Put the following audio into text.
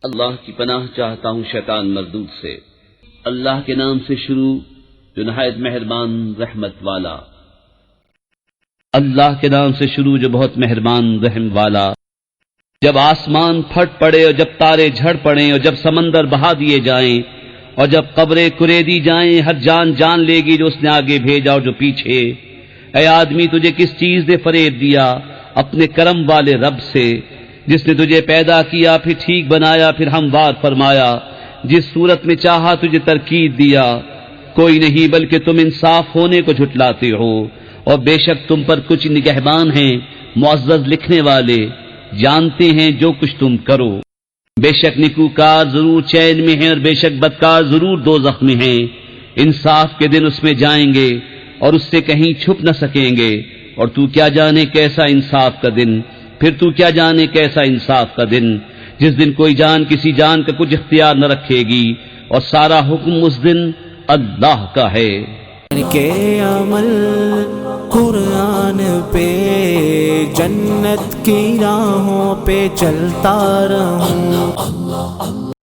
اللہ کی پناہ چاہتا ہوں شیطان مردود سے۔ اللہ کے نام سے شروع جو نہایت مہربان رحمت والا۔ اللہ کے نام سے شروع جو بہت مہربان رحم والا۔ جب آسمان پھٹ پڑے اور جب تارے جھڑ پڑیں اور جب سمندر بہا دیے جائیں اور جب قبریں کریدی جائیں، ہر جان جان لے گی جو اس نے آگے بھیجا اور جو پیچھے۔ اے آدمی، تجھے کس چیز نے فریب دیا؟ اپنے کرم والے رب سے، جس نے تجھے پیدا کیا، پھر ٹھیک بنایا، پھر ہموار فرمایا، جس صورت میں چاہا تجھے ترکیب دیا۔ کوئی نہیں بلکہ تم انصاف ہونے کو جھٹلاتے ہو، اور بے شک تم پر کچھ نگہبان ہیں معزز لکھنے والے، جانتے ہیں جو کچھ تم کرو۔ بے شک نیکوکار ضرور چین میں ہیں اور بے شک بدکار ضرور دوزخ میں ہیں۔ انصاف کے دن اس میں جائیں گے اور اس سے کہیں چھپ نہ سکیں گے۔ اور تو کیا جانے کیسا انصاف کا دن، پھر تو کیا جانے کیسا انصاف کا دن، جس دن کوئی جان کسی جان کا کچھ اختیار نہ رکھے گی، اور سارا حکم اس دن اللہ کا ہے۔ کے عمل قرآن پہ جنت کی راہوں پہ چلتا رہوں۔